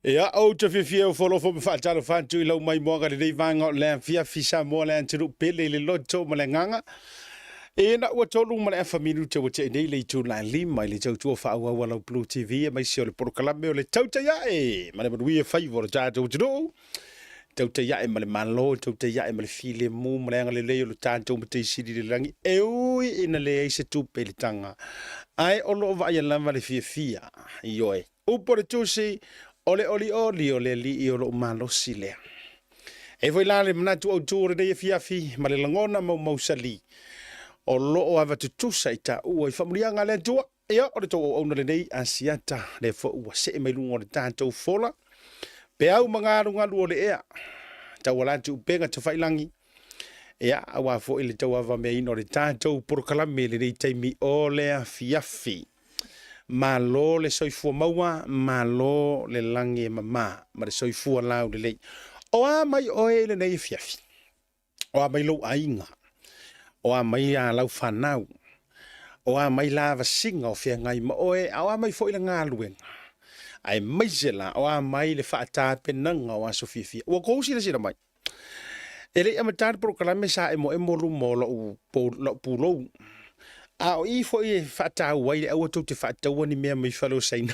Ja, o te whiwhia o wholo whopa whaataro whantu I lau mai moanga le rei vanga o lea whia whisa moa lea tiru pele le loto ma le nganga. E na ua tolu ma le a whaminu te wate nei le tu lai lima I le tau tua wha ua lau Blue TV e mai si o le porokalame o le TAUTAI A'E. Ma le manui e whaivo le tātou tino. TAUTAI A'E ma le malo, TAUTAI A'E ma le file mu, ma le anga le leo le tātou ma te siri le rangi. E ui ina le eise tupe le tanga. Ai o loo vai lava le fia I oe. Upo le tusi, ole oli o le li I o lo malosi lea. E voi la le manatu au tūre nei e fiafi, ma le langona mau sali. O loo ava tutusa I ta ua I whamurianga le tua. Ia, o le tō au na le nei asiata le fo ua se mai lunga o le tātou fola. Pe au mga ngalu o le ea. Tau alatu upenga te whailangi. Ia, awa fo I le tau ava mea ino le tātou porokalame le nei taimi o lea fiafi. Ma lo le soifua maua, ma lo le langi mama, ma le soifua lau le lei. O a mai oe le nei fiafi. O a mai lo ainga. O a mai a lau whanau. O a mai lava singa o fia ngai ma oe, o a mai fo ila ngā luenga. Ai mai zela, o a mai le whaata penanga o a sofifia. O a kousi le sira mai. E le amatari porokalame sa e mo lumo lo pulou. A o I fo I whaatau wai le aua tau te whaatau ni mea mai whalo saina.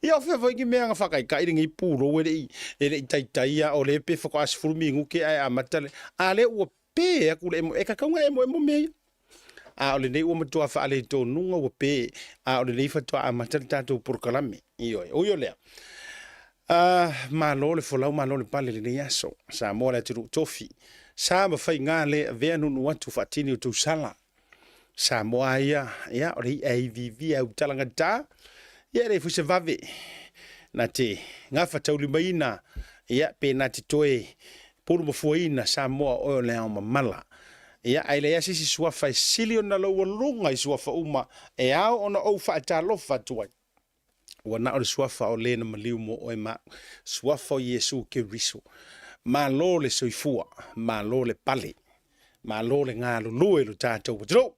Ia o whea ki mea nga whakai ka iringi pūro e le I taitaia o le pe whako asifurumi nguke ai a matale. A le ua pe a kule e kakaunga emo mea. A o le nei ua matua whaale tō nunga ua pe. A o le nei whatua a matale tātou porokalame. Io lea. Ma lo le folau ma lo le pale le nei aso. Samoa le tiru tofi. Sa ma fai ngā le vea nunu atu whaatini o tau sala. Samoa ia, o rei AVV au talanga tā. Ia rei fuise vave. Na te ngā whatauli maina. Ia pe na te toe. Puru mafuaina Samoa o le au mamala. Ia ai le asisi suafa e sili o na laua lunga I suafa uma. E au ona au whaatalofa tuai. Ua na o le suafa o le na maliu mo o e ma. Suafa o Yesu ke riso. Ma lo le soifua, ma lo le pale, ma lo le ngā lulue lo tātou watiro.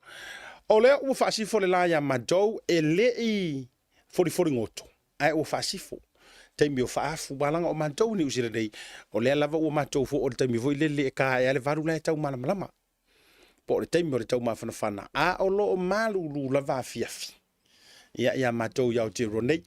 O lea ua whaasifo le laia madou e le I fori ngoto. Ai ua whaasifo. Taimi o whaafu walanga o madou ni usira nei. O lea lava ua matou fo o le taimi voi lele e ka e ale varu lai tau malamalama. Po le taimi o le tau mawhanawhana. A o lo o malulu lava fiafi. Ia matou iau te ronei.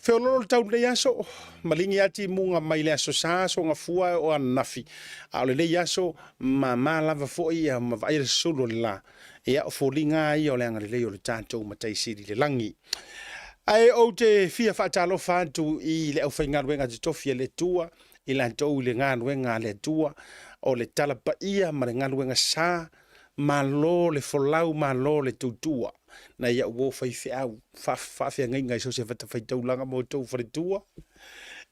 Feololo tau nei aso, malingi ati munga mai le aso saso nga fua o anafi. A ole nei aso, ma lava foi a ma vai le solo la. Ea o folinga I o le anga le o le tātou matai siri le langi. Ai o te fia whaatalo whantu I le au whai ngā ruenga te tofia le tua, I la tau le ngā ruenga le tua, o le talapa ia ma le ngā ruenga sa, ma lo le folau ma lo le tutua. Na ia wo fai au fa ngai ngai so se fata fai tau langa mo tau fai tua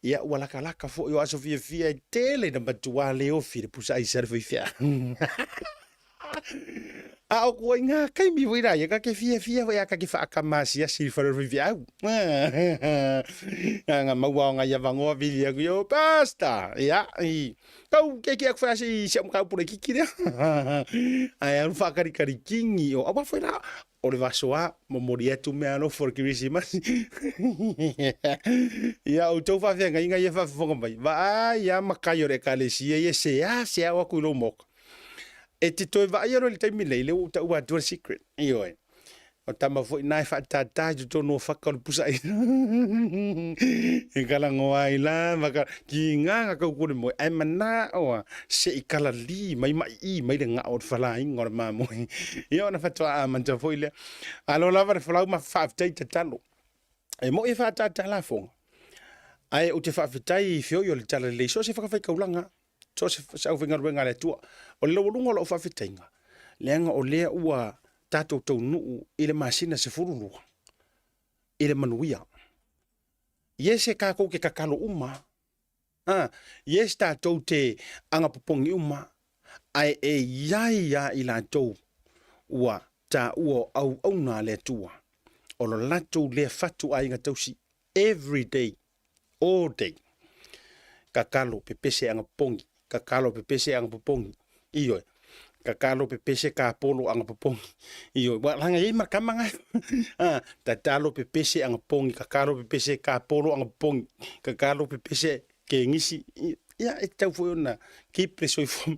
ia wala laka fo yo aso fia tele na batua le o fi pusa I ser fai a o ko nga kai mi wira ia ka ke fia ia ka ke fa kamasi si fa fia au nga mau nga ia vango vi yo basta ia I kau ke fa si se mo ka por ki kire ai an fa kari kingi o aba foi na o le vasoa mo moria tu me ano for Christmas ia o tau fa venga inga ia fa fonga mai va ia makayo re kalesia ia se o ku lo mok e te toi va ia le taimi le o ta ua do secret io o tama foi nai fa tata tu no fa ka pusa e kala ngoai la maka ki nga ka ku mo ai mana o se I kala li mai le nga o fala ingor ma mo io na fa a manta foi le alo lava le fala ma fa tai talo e mo e fa tata la fo ai o te fa tai fio yo le tala le so se fa fa kaulanga so se sa venga venga le tua o le lungo lo fa fitainga lenga o le ua tato tau nuu I le masina se furunua. I le manuia. Yese kako ke kakalo uma. Yes tato te anga popongi uma. Ai e iai I la tau ua ta ua au na le tua. O lo lato le fatu ai nga tausi every day. All day. Kakalo pepese anga popongi. Kakalo pepese anga popongi. Iyo. kakalo pepese ka polo anga popong iyo wa langa ye makamanga tatalo pepese anga pongi kakalo pepese ka polo anga pongi kakalo pepese ke ngisi ya e tau foi ona ki preso fo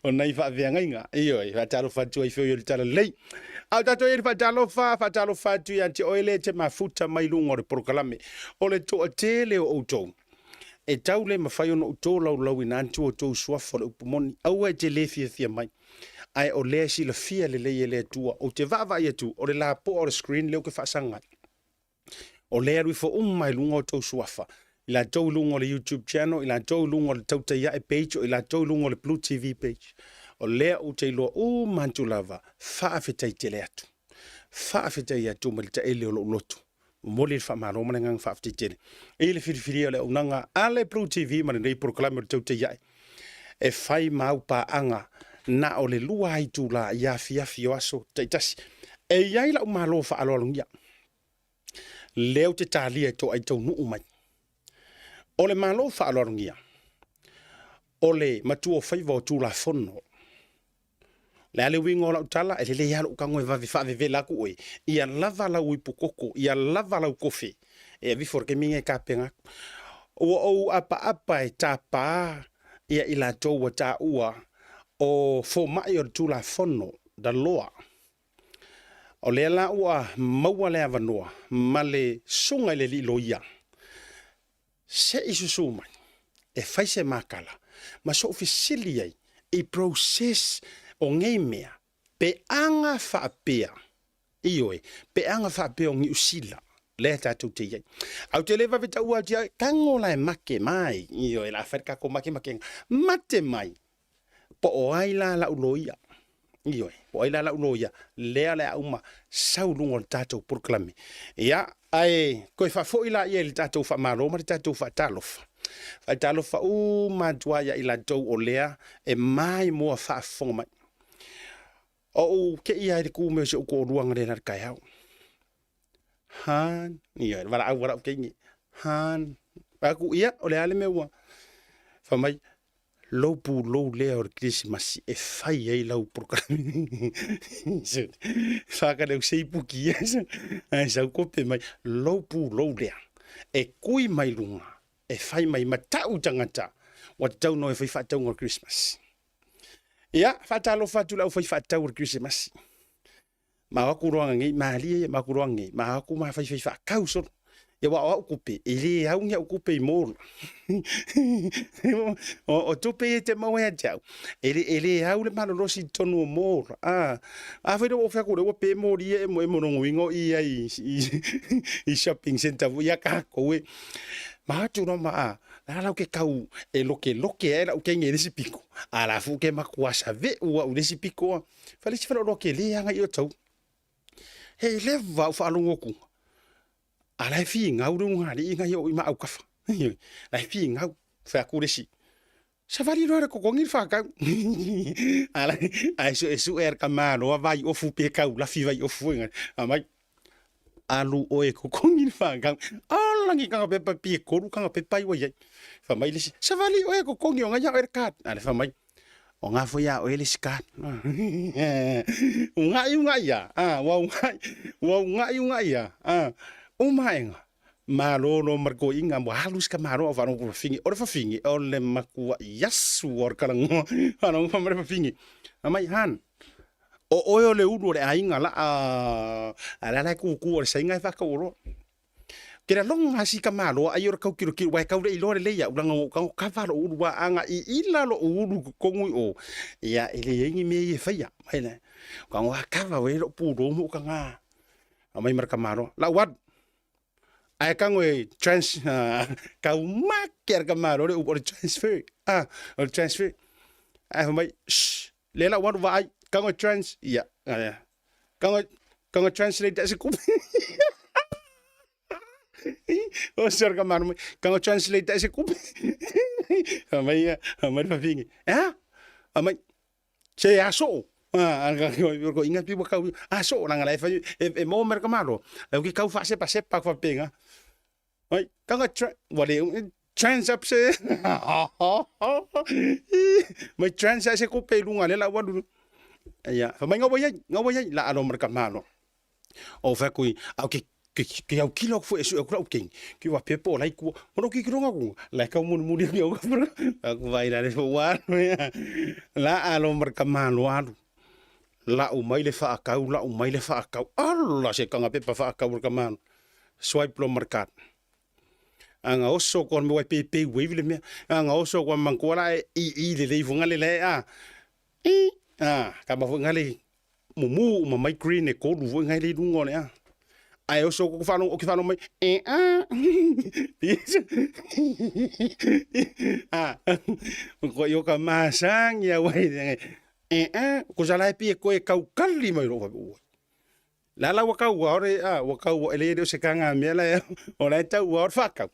ona ifa venga iyo fa talo fatu ifo yo talo lei au tato e fa talo fatu ya ti oile te mafuta mai lungo re proklame ole to tele o to e tau le mawhai ono uto lau ina antu o tau suafa le upumoni au e te le fia mai ai o lea si la fia le lei e lea tua o te vava ia tu o le la po o le screen leo ke whaasanga o lea rui fo mai lunga o tau suafa i la tau lunga o le YouTube channel i la tau lunga o le TAUTAI A'E page o i la tau lunga o le Blue TV page o lea o te iloa mantu lava whaafetai te lea tu whaafetai atu ma le ta ele o lo lotu moli fa maro mana ngang fa tele ele firi ole unanga ale Blue TV mana nei proklame TAUTAI A'E e fai mau pa anga na ole lua ai tu la ya fia aso taitasi e yai la malo fa alolungia leo te talia to ai to nu mai ole malo fa alolungia ole matu o fai vo tu la fono le ale wingo la utala e le yalo ka ngoi va fa ve la ku oi ia lava la ui pukoko ia lava la kofi e vi for ke minge ka penga o apa e tapa ia ila to wa ta ua o fo mai o tu la fono da loa o le la ua maua le avanoa male sunga le li loia se isu suma e fai se makala ma so officially ai e process o ngei mea, pe anga whaapea, ioe, pe anga whaapea o ngi usila, lea tātou te iei. Au te lewa vita ua tia, kango lai make mai, ioe, la whaika ko make, mate mai, po o aila la uloia, ioe, po aila la uloia, lea uma, saulungo le tātou proklame. Ia, ai, koe whafo ila ia le tātou whamaroma, le tātou whaatalofa. Whaatalofa, mantuaya ila tau o lea, e mai mua whaafonga mai. O ke ia de ku me se ko ruanga le na kai hau han ia wara ke ni han pa ku ia o le ale me wa fa mai lo pu lo le or Christmas e fai ai lo programa fa ka de sei pu ki ai sa ko pe mai lo pu lo le e kui mai lunga e fai mai mata u tangata wa tau no e fai fa tau ngor Christmas. Ia, whatalo whatu lau whai whatau ar Christmas. Mahaku roanga ngai, mahalia mahaku roanga ngai, mahaku maha whai whakau soro. Ia wa ukupe, e le haungia ukupe i mōru. O tupe e te mau ea jau. E le hau le malorosi tonu o mōru. A whaida o whakure, o pe mōri e mo e morongo ingo i i shopping center. Ia kako e. Mahatu no maa. Ala ke kau e loke era o ke nge resi piko ala fu ke makuasa ve ua u resi piko fale si falo loke le anga i o tau he le va fa longo ku ala fi nga u runga ri nga yo i ma au kafa la fi nga fa ku resi sa vali ro ko ngir fa ka ala ai su er kamano vai o fu pe kau la fi vai o fu nga amai alu oe ko ngir fa ka ala ngi ka pe pi ko ru ka pe pai wa ye fa mai lisi sa vali oe ko kongi o nga ya erkat ale fa mai o nga fo ya oe lisi kat unga ya wa ya o mai nga malolo marko inga mo halus ka maro fa no fingi o fa fingi o le makua yasu or kala ngo ano fa mar fa fingi amai han o oe le udu le ainga la ala ku o sainga fa ka oro kira long hasi kamalo ayor kau kiro wa kau le ilore le ya ulanga kau kavalo urwa anga I ila lo uru kongu o ya ele yengi me ye faya mai kau wa kava we lo puro mo kanga amai mar kamaro la wat ai kang we trans kau maker kamaro le o transfer o transfer ai mai le la wat wa kang trans ya kang translate as ku o ser ka manu kang translate ese kup amai fa fingi amai se aso ko ingat pi ka aso lang lai fa e mo mer ka malo la ki kau fa se pa fa penga ai kang wale Transapse. Mai transa se ko pelunga le la wadu. Ya, fa mai ngawa la alo marka malo. O fa kui au ke au kilo fu esu au klau king. Ki wa pepo lai ku. Mono ki kronga ku. La ka mun muri ki au. Aku vai la fo wa. La alo marka malo adu. La o mai le fa akau, la o mai le fa akau. Alla se kanga pepa fa akau marka malo. Swipe lo markat. Anga oso kon me wai pe wave le me. Anga oso kon mangkola i le funga le a. Ka ma funga le mumu ma mai green e ko lu funga le dungo le a. Ai oso ko fa no o ki fa no mai ko yo ka masang ya wai ko jala pi ko e kau kali mai ro. La waka ore waka ele se kanga me la ora ta wa faka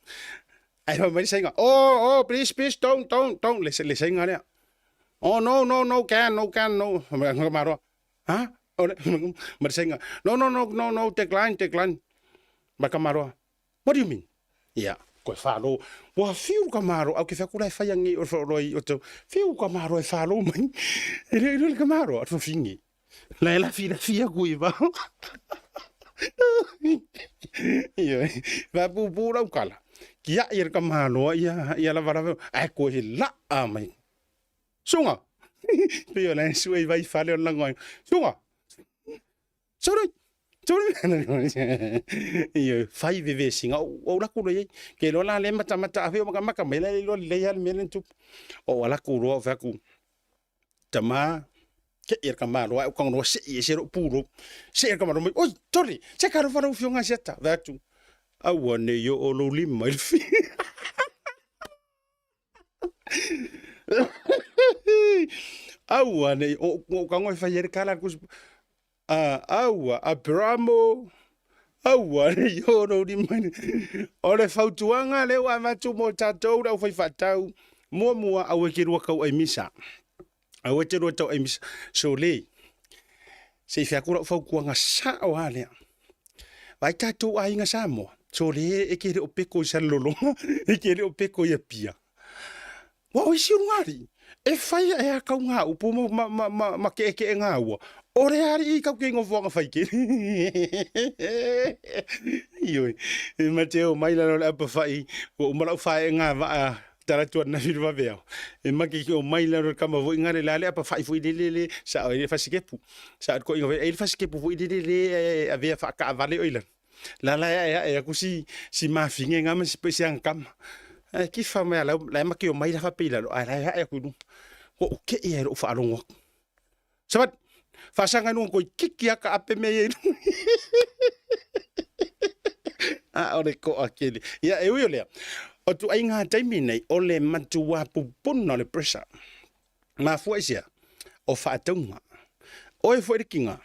ai va me singa oh please don't le singa le oh no can no maro ha ora me singa no decline makamaro what do you mean yeah ko falo wa fiu kamaro au ke fa kula fa yangi o roi o to fiu kamaro e falo mai ele kamaro at fingi la fia kuiva. Iyo, va pura ukala. Kia ir kamano ia la vara. Ko la mai. Sunga. Pio la sui vai fale on langoi. Sunga. Sorry. Iyo, fai vive singa o la kulo ye. Ke lo la le mata afi maka mela lo le ya melen tu. O la kulo fa ku. Tama ke ir kamaro au kong no se ro puro se kamaro mai oi tori se karo fara ufio nga seta vatu au ne yo o lo lim mai fi au ne o kango fa yer kala kus au abramo au ne yo lo lim mai o le fautuanga le wa vatu mo tatou au fa fatau mo au ke ro ka ai misa au te ro tau emis so le se fia kura fau kuanga sa o ale vai tatu ai nga Samoa so le e ke o peko sa lolo e ke o peko ia pia wa o si ngari e fai e a kau nga upo ma ke nga wa ore ari i kau ke ngo fonga fai ke yo e mateo mai la la pa fai o mala fai nga va tara tua na firma veo e maki o mai la kama vo ngare la le pa fai fu le sa o le fasikepu sa ko inga e fasikepu fu le ave fa ka vale oila la e ku si ma finge ngam spesiang kam ki fa me la maki o mai la fa pila lo ala e ku ko ke e ro fa longo sabat fa sanga no ko kiki ka ape me ore ko akele ya e uyo o tu ai ngā taimi nei o le matua pupuna le pressure. Mā fuaisia o whaataunga. O e fuerikinga.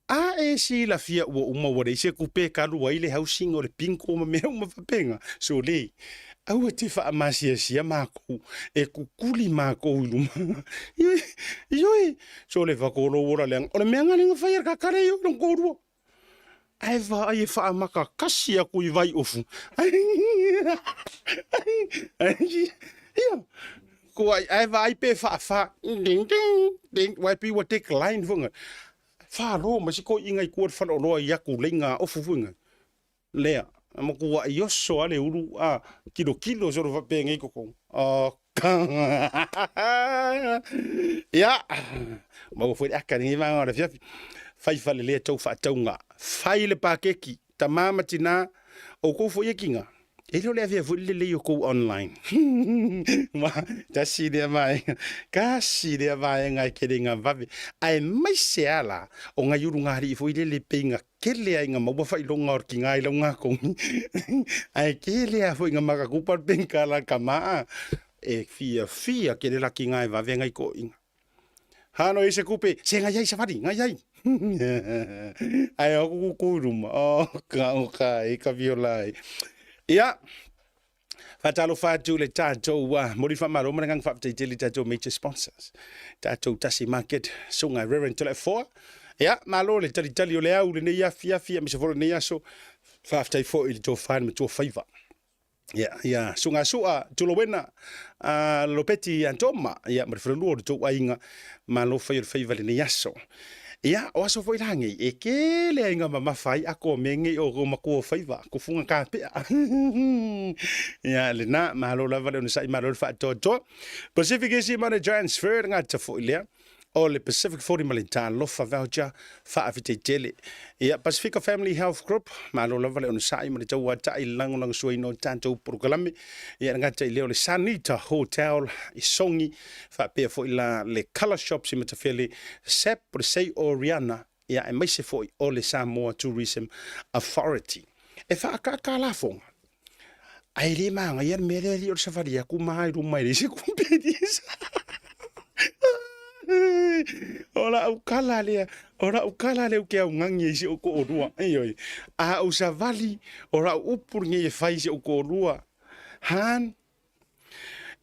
A e si la fia ua ware se kupe karua i le housing o le pinko ma mea whapenga. So le, au te whaamasia sia mākou e kukuli mākou iluma. Ioi, so le whakoro ora leang. O le mea ngalinga whaia kakare i o ng kōrua. Ai va ai fa maka kasi aku i vai ofu. Ia. Ko ai va ai pe fa ding wai pi wa take line funga. Fa ro ma si ko ingai ko fa ro ia ku lenga ofu funga. Lea, ma ko ai oso ale uru kilo so va pe ngai ko ko. Ya. Ma foi akani ma ora fia. Fai fale le tau whaataunga. Fai le pākeki, ta māmatina, o kou fo iakinga. E leo le avea fwile le o kou online. Tasi rea mai. Kasi rea mai ngai kere ngā vave. Ai mai se ala, o ngai uru ngāri i fwile le peinga kele ai ngā maua whai longa or ki ngai lau ngā kongi. Ai kele a fwai ngā makakupar penka la ka maa. E fia kere la ki ngai vave ngai ko inga. Hano e se kupe, se ngai ai safari, ngai ai. Ai aku kuruma. Ka e ka violai. Ia. Fatalo fatu le tātou mori whamaro marangang whapatei le tātou major sponsors. Tātou Tasi Market, sunga Reverend Tole 4. Ia, malo le tali o le au le nei fia misa foro nei aso. Whapatei fo i le tō whāna me tō whaiva. Ya, sunga sua tulowena lopeti antoma ya marfrelu o tu ainga malo fai vale ni yaso. Ya, o aso foi langi e ke le ainga mama fai ako mengi o go mako fai va ko funga ka pe. Ya, le na malo la vale no sai malo fa to. PacificEzy mana transfer nga ta foi le. O le Pacific 40 Malita lofa voucher fa afite tele. Ya Pacifica Family Health Group malo lava le onasai mo le tau ata i lango lang sui no tanto programe. Ya ngata i leo le Sanita Hotel i songi fa pe fo ila le ColourShop si matafeli SSAB por sei Oriana ya e mai se foi o le Samoa Tourism Authority. E fa ka la fonga. Ai le manga ya me le o safari ku mai ru mai se kumpedis. Ora ukala le o ke ngangi si o ko orua ai a o savali ora upur nge fai si o ko orua han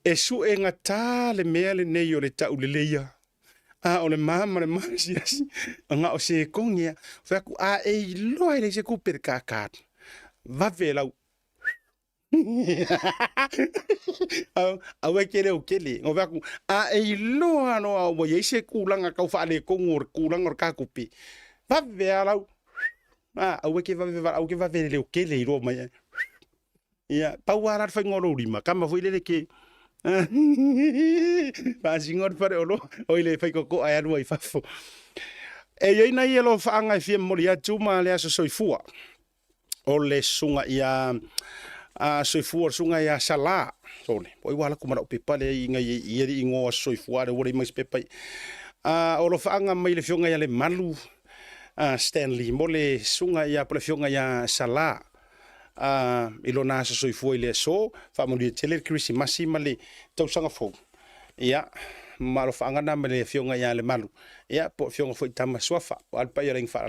e su e ngata le mele nei o le ta uleia a o le mama le masi nga o se kongia fa ku a e loi le se ku per kakat va vela a we kere o kele o vaku a e loa no a we se kulanga ka fa le kongor kulanga ka kupi va vela a we ke va vele o kele ro mai ya pa wara fa ngoro rima kama foi le ke pa singor pare olo o ile fa ko ai anu ai fa fo e ye na ye lo fa anga fi mo ya tuma le aso soifua o le sunga ia soifua sunga ia sala sone poi wala ko mara pepa le inga ye ingo soifua le wori mais pepa o lo faanga mai le fionga ia le malu Stanley mo le sunga ia po le fionga ia sala ilona soifua ile so fa mo le tele Christmas ma le tau sanga fo ia malo faanga na le fionga ia le malu ia po fionga fo tama sofa al pa ia ring fa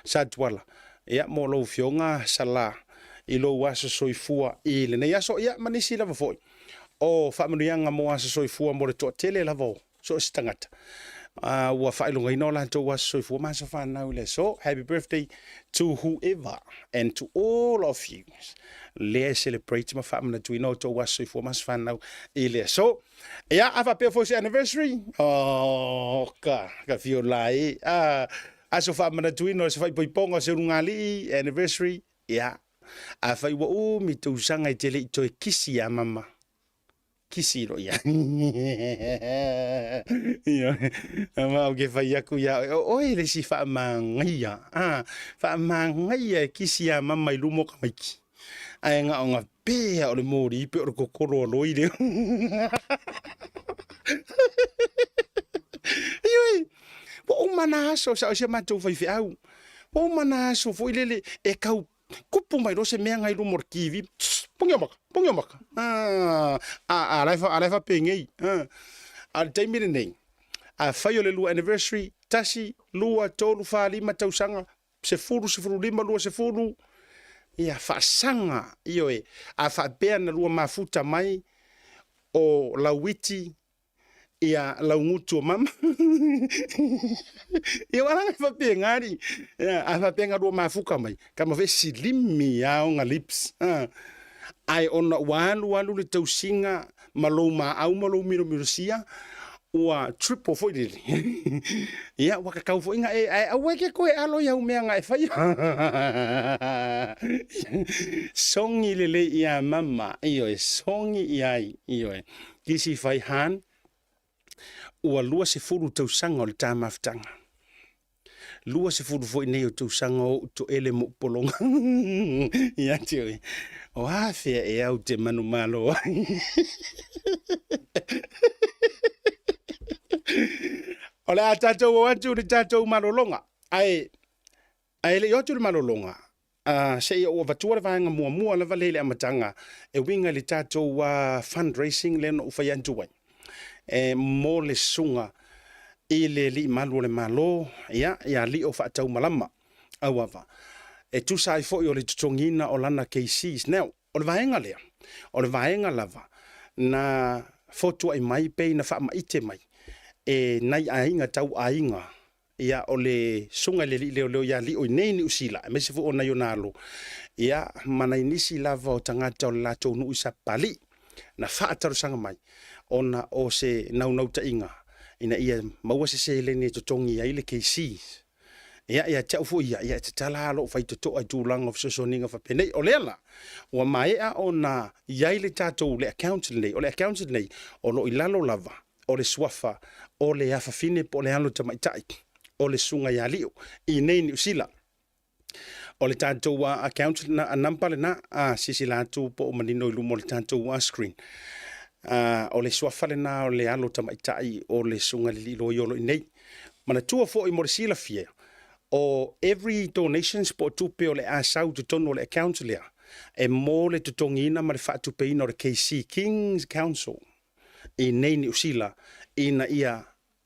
satwala ia mo lo fionga sala ilo waso soifua ile na yaso ia manisi lava foi o familianga mo waso soifua mo le to tele lava so stangata wa failunga ino la to waso soifua ma so fa na ule so happy birthday to whoever and to all of you le celebrate my family to know to waso soifua ma so fa na ile so ia ava pe for anniversary ka fio lai aso fa mana tu ino so fa poiponga se rungali anniversary ia a fai wa o mi tu sanga i tele to kisi ya mama kisi ro ya ya ma o ke fai aku ya o le si fa mangia fa mangia kisi ya mama i lumo ka mai ki ai nga nga pe o le mori pe o ko koro lo i le yoi o mana so sa se ma tu fai fi au o mana so foi lele e kau kupu mai rose mea ngai ru morkivi pongia maka a laifa pengei a taimire nei a fai le lua anniversary tasi lua tolu fa lima tausanga se furu lima lua se furu ia fa sanga io e a fa pea na lua mafuta mai o lawiti ia laungutu mama ia wala fa pengari a fa penga do mafuka mai kama ve silimi ya nga lips ai ona walu le tausinga maloma au miro sia wa triple foi dele ia waka kau foi nga ai aweke ko alo ya umea nga e fai songi lele ia mama io e songi ia io e kisi fai han ua lua se furu tausanga o le tamaftanga. Lua se furu foi nei o tausanga o to ele mo polonga. Ia tio. O hawhea e au te manu malo. O le a tātou o atu le tātou malolonga. Ai le i otu le malolonga. Se ia ua vatua le vaenga mua le valele amatanga. E winga le tātou fundraising le no ufai antuwai. Mo le sunga i le li malu le malo ia li o whaatau malama awava tu sai fo o le tutongina o lana KCs now o le vaenga lea o le vaenga lava na fotu ai mai pe na wha maite mai nai ainga tau ainga ia o le sunga le leo ia li o nei ni usila me se fu ona yo nalo ia mana inisi lava o tangata o lato nu isa pali na faataru sanga mai ona o se nau tainga ina ia maua se le ne totongi ai le KC ia tau fu ia te tala lo fai to ai tulang of sosoninga fa penei o lela wa mai a ona ia le tato le accountant nei o le accountant nei o lo ilalo lava o le swafa o le afa fine po le alo tamaitai o le sunga ia liu I nei ni usila o le tato wa accountant na nampa le na sisi latu po o manino ilu mo le tato wa screen o le swafa le na o le alo tamaitai o le sunga le lilo yolo nei mana tua fo I mo le sila fie o every donations po tupe o le asau tu tono le account lea e mo le tutongina ma le whaatupeina o le KC King's Council I nei ni usila ina ia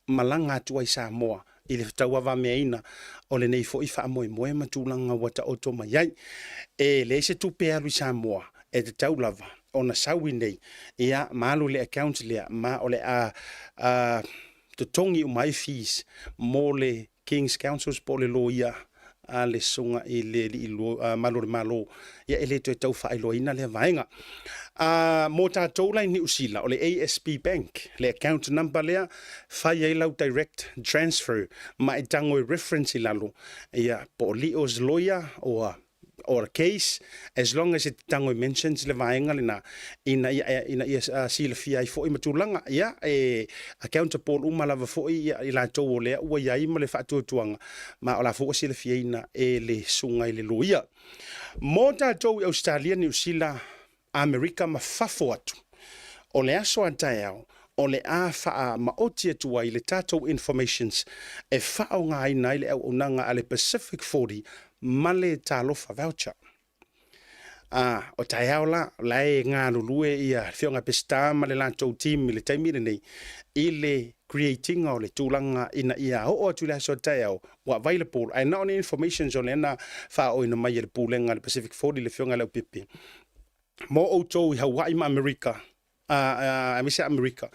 malanga atu ai Samoa I le taua wa meina o le nei fo I wha moe moe matulanga wata oto mai ai e le se tupe alu Samoa e te tau lava ona sawi nei ia malu le account lea ma o le tutongi o mai fees mo le King's Councils po le loia a le sunga I le malo ia ele to tau fa iloina le vainga mo tatou lai ni usila o le ASB Bank le account number lea fai ai lau direct transfer ma I tango reference I lalo ia po Leo's lawyer or a case as long as it tango mentions le vaenga lena ina sila fia I foi matulanga ia account Paul uma lava foi I la to le ua ia I ma le fatu tuanga ma ola fo sila fia ina le sunga I le loia mo tatou Australia New Zealand America ma fafo atu o le aso antaiao o le a faa maoti atua I le tatou informations e faa o ngā ina I le au unanga a le Pacific 40 male talofa voucher o taiao la lai ngā lulue ia whionga pesta ma le lantou team I le taimire nei I le creating o le tūlanga ina ia o atu le aso taiao wa available ai na on information on ena fa o ina mai le pūlenga le Pacific 40 le whionga lau pipi mo o tau I Hawaii ma America misa America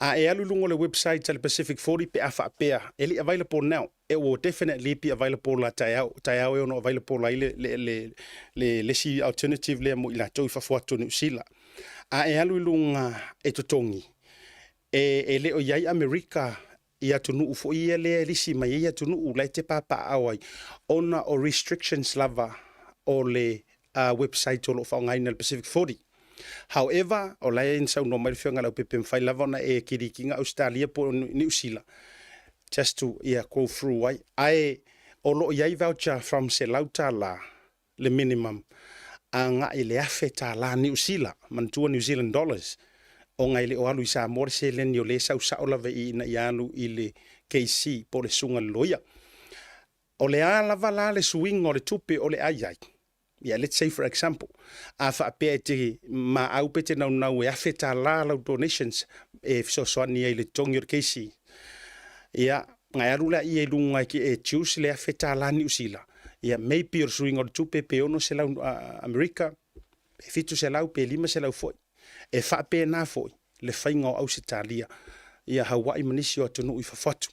e alulungo le website le Pacific 40 pe afa pea eli available now it will definitely be available la taiao e no available la le si alternative le mo ila tau fa foto New Zealand e alulunga e totongi e le o yai America ia tunu ufo ia le lisi mai ia tunu u lai te papa awai ona o restrictions lava o le website o lo fa ngai le Pacific 40 however o lai in sau no mai fianga lau pepe mfai lava na e kirikinga Australia po New Zealand just to go through ai o lo iai voucher from se lauta la le minimum anga ile afeta la New Zealand mantua New Zealand dollars o ngai le o alu sa mor se le ni o le sau sa o lava I na ialu I le KC po le sunga loia o le ala vala le swing o le tupe o le ai yeah, let's say for example fa pe te ma au pete na e afeta la donations so ni le tongi o KC ia ngai arula I lunga ki e choose le afeta la New Zealand ia maybe or swing o tupe pe ono se la America e fitu se la pe lima se la foi e fa pe na foi le fainga o Australia ia Hawaii manisi o tonu I fafatu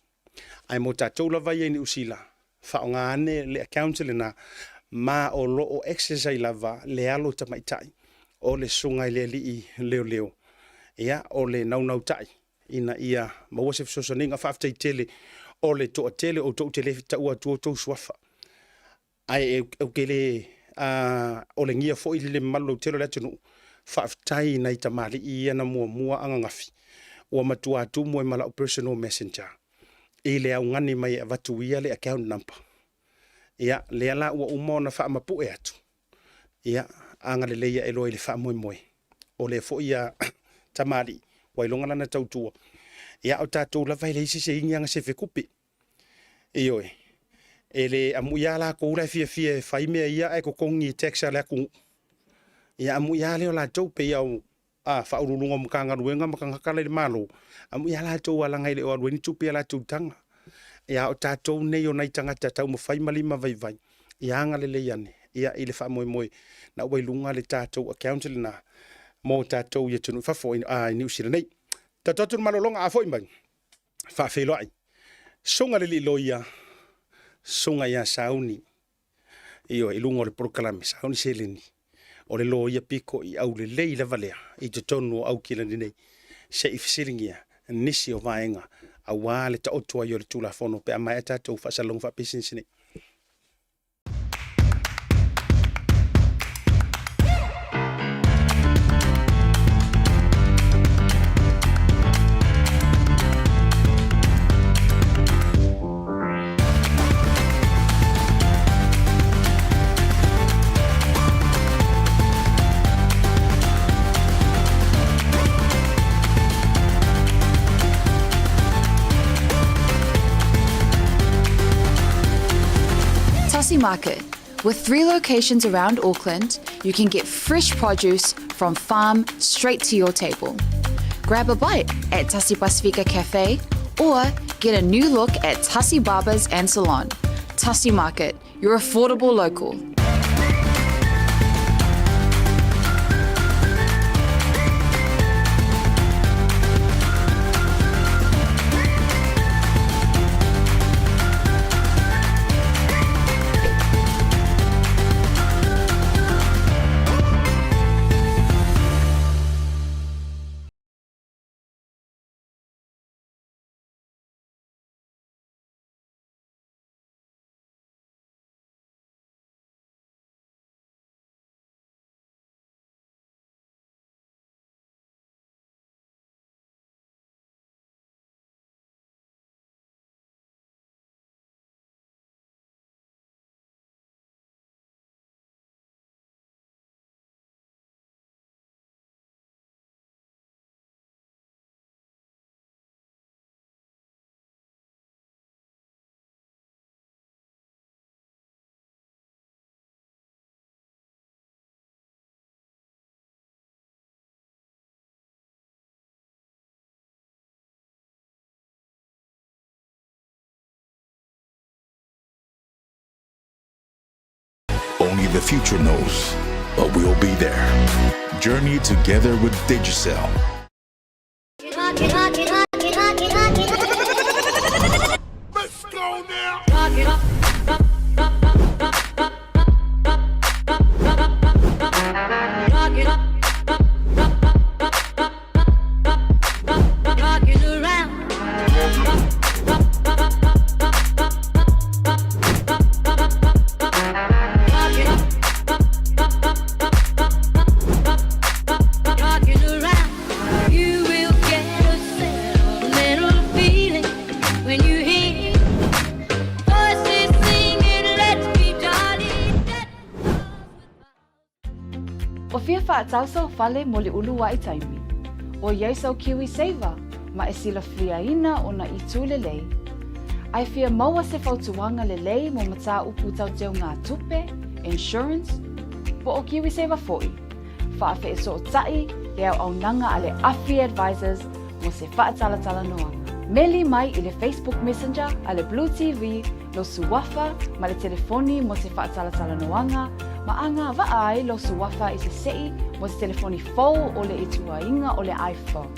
ai mo tatou lava I New Zealand fa ngane le account le na ma o lo o exercise lava le alo tamaitai o le sunga I le li leo ia o le nau tai ina ia maua se sosoninga faftai tele o le to tele o to tele ta ua to swafa ai o kele o le ngia foi le malo tele le tunu faftai nai tamali ia na mua anga ngafi o matua tu mo mala personal messenger ile au ngani mai avatu ia le account number ia le ala ua umona fa mapu e atu ia anga le leia elo ile fa moe o le fo ia tamali wailonga lana tautua ia o tatou la vai le se inga se fekupi io ele amu ia la ko la fie fai me ia e ko kongi taxa la ku ia amu ia le la tau pe ia fa urulunga mkanga ruenga makanga kala le malo amu ia la tau ala ngai le o rueni tu pe la tu tanga ia o tatou nei o nai tangata tau mo fai malima vai ia anga le iane ia ile fa moe na wailunga le tatou account le na mo tatou ia tunu fa fo New Zealand nei tatou malolonga a fo mai fa felo ai songa le loia sunga ia sauni. Io ilungo le proklame sauni seleni. O le lo ia piko I au le lei la valea. I te tonu au kila nei. Se I fisiringia. Nisi o vaenga. A wale ta otua yo le tula fono. Pe a mai atatou fa salong fa business nei. Tasi Market. With 3 locations around Auckland, you can get fresh produce from farm straight to your table. Grab a bite at Tasi Pacifica Cafe or get a new look at Tasi Barbers and Salon. Tasi Market, your affordable local. Only the future knows, but we'll be there. Journey together with Digicel. Let's go now. O fia whaatauso whale mo le ulu wa I taimi. O iesau Kiwi Saver, ma e sila fia ina o na I tū lei. Ai fia maua se whautuanga lei mo mata upu tau teo ngā tupe, insurance, po o Kiwi Saver foi. Whaafe e so o tai, le au nanga ale Afi Advisors mo se whaatalatala noa. Meli mai I le Facebook Messenger ale Blue TV, lo suwafa, ma le telefoni mo se whaatalatala noanga, Maanga vaai lo suwafa I se sei mo se telefoni fau o le ituainga o le iPhone.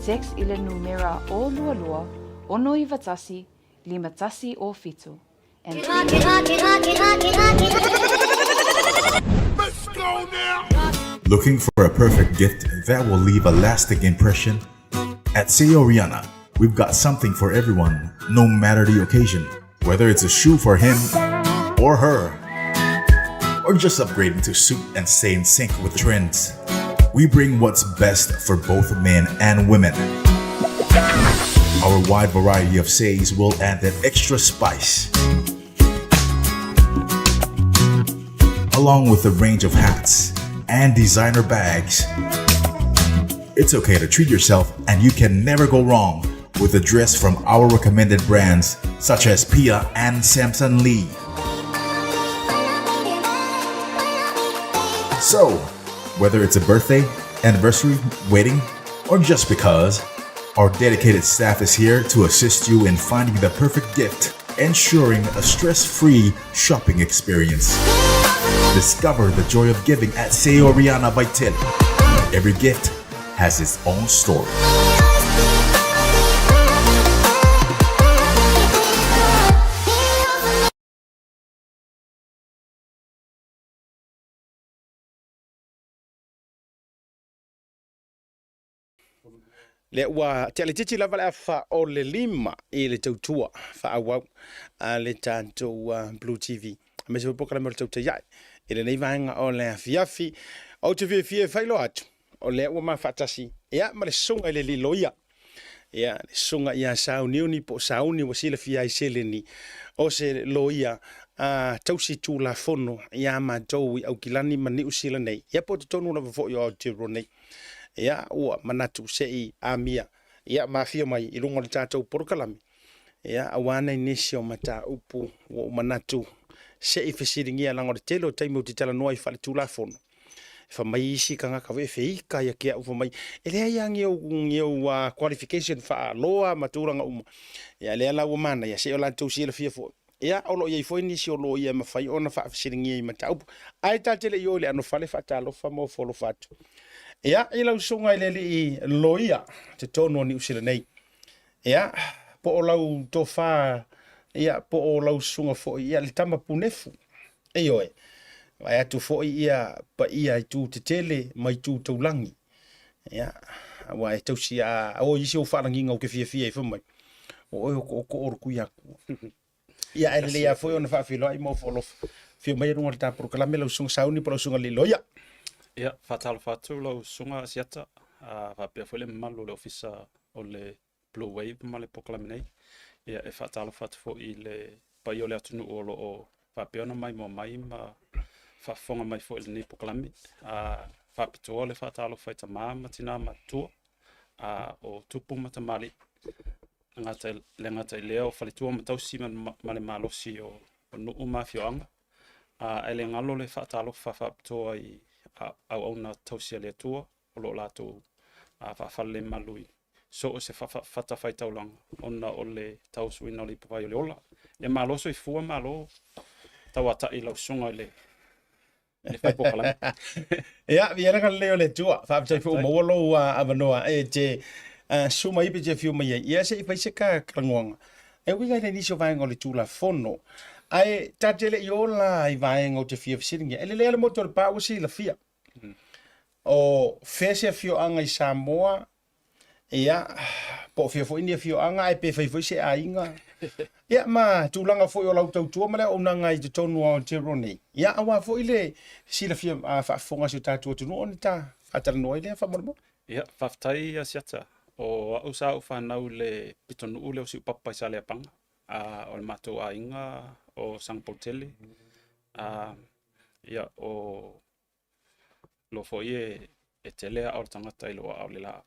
Text I le numera o lualua, ono I vatasi, 5 tasi o fitu. And Let's go now. Looking for a perfect gift that will leave a lasting impression? At Sayoriana, we've got something for everyone, no matter the occasion. Whether it's a shoe for him or her, or just upgrading to suit and stay in sync with trends. We bring what's best for both men and women. Our wide variety of says will add that extra spice. Along with a range of hats and designer bags. It's okay to treat yourself and you can never go wrong with a dress from our recommended brands such as Pia and Samson Lee. So, whether it's a birthday, anniversary, wedding, or just because, our dedicated staff is here to assist you in finding the perfect gift, ensuring a stress-free shopping experience. Discover the joy of giving at Sayoriana by Till. Every gift has its own story. le ua te ale titi lava le afa o le lima i le tautua fa awau a le tantou Blue TV me se poka le mo le TAUTAI A'E i le nei vaenga o le afiafi o te fie failo atu o le ua mafatasi ia ma le sunga i le liloia ia le sunga ia sauniuni po sauni wa sila fia i seleni o se loia tausi tu la fono ia matou i au kilani mani usila nei ia po te tonu lava fo i o te ronei ia ua manatu sei amia ia mafia mai i lunga le tātou porokalami ia awana inisi o mata upu o manatu sei fesiringia lango le telo taimo te tala noa i fale tu la fono fa mai isi kanga ka ve feika ia kia ufa mai ele ia ngeu qualification fa loa maturanga uma ia le ala mana ia se ola tu sila fia fo ia olo ia foi ni si olo ia mafai ona fa fesiringia i mata upu ai ta tele yo le ano fale fa talo fa mo folo fatu ia ila usunga ile li loia te tono ni usila nei ia po o lau tofa ia po o lau sunga fo ia le tama punefu e oe vai atu fo ia pa ia i tu te tele mai tu taulangi ia wai tausi o isi o wharanginga o ke fia i whamai o ko orku iaku ia ele le ia foi ona whawhilo ai mo folof fio mai runga le tāporo kalame lau sunga sauni pa lau sunga li loia ia fatalo fatu lau sunga siata whapea foi le malu le ofisa o le Bluwave ma le pokalame nei ia e fatalo fatu fo i le pai o le atunu o lo o whapea ona mai mo mai ma whafonga mai fo i le nei pokalame whapitoa le fatalo whaita maa tina matua o tupu matamali ngata i leo whalitua matausi ma le malosi o nuu mafioanga ele ngalo le fatalo whapitoa i au na tausia le tua o lo lato whafale malui so o se fata whaitaulanga ona o le tausuina o le ipupai o le ola e maloso i fua malo tawata i lau sunga le whaipokalame ia viera ka leo le tua whapitoi fu mawalo avanoa e te suma ipe te fiu mai ia se ipai se ka krangonga e winga le niso vaenga o le tula fono ai tatele i ola i vaenga o te fia fisiringa ele le motor pa usi la fia o fese fio anga i Samoa ia po fio fo india fio anga ai pe fai se ainga ia ma tulanga fo o lau tautua male o nanga i te tonu o te roni ia awa fo ile sila fia fa fonga se tatu tu no ta atala no ile fa mo ia faftai asiata o usa u fanau le pitonu ule o si papa sa le panga o le mato ainga o sang potele ia o lo foi e tele a tangata i lo le la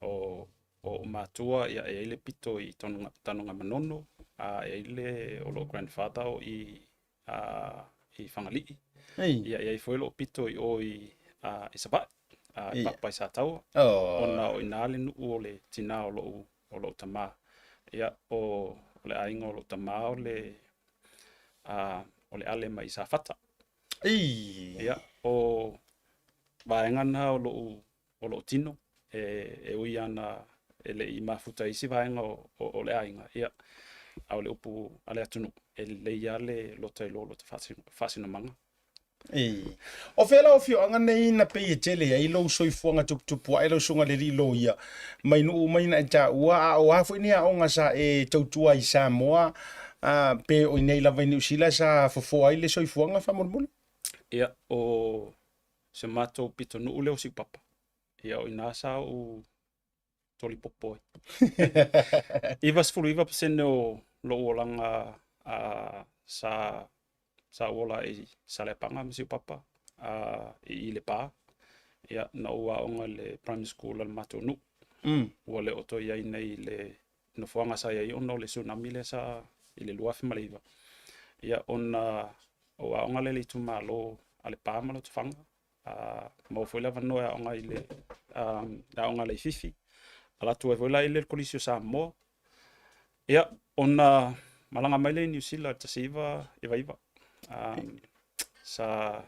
o matua ia e le pito i tanonga manono e le o lo grandfather o i fangali ia e foi lo pito i o i sapa papa sa tau ona o inale nu o le tina o lo tama ia o le ainga o lo tama o le ale mai sa fata ia o vaenga o lo tino e uiana ele i mafuta isi vaenga o le ainga ia au le upu ale atunu ele ia le lota i lo fasino manga o fela o fio anga nei na pe tele ai lo soifuanga tupu ai lo sunga le lo ia mai no mai na ta wa o afu ni a onga sa e tautua i Samoa pe o nei la venu sila sa fo ai le soifuanga fa mormul ia o se mato pito no ule o si papa ia o inasa o toli popo ivas fulu iva pasene o lo olanga sa ola i sale panga msi papa i le pa ia na ua onga le primary school al mato nu wale oto ia nei le no fuanga sa ia ono le tsunami le sa i le luafi maliva ia ona o onga le tu malo ale pa malo tu fanga mo foi lava no onga ile onga le fifi ala tu foi la ile kolisio Samoa ia ona malanga mai le New Zealand tasiva iva sa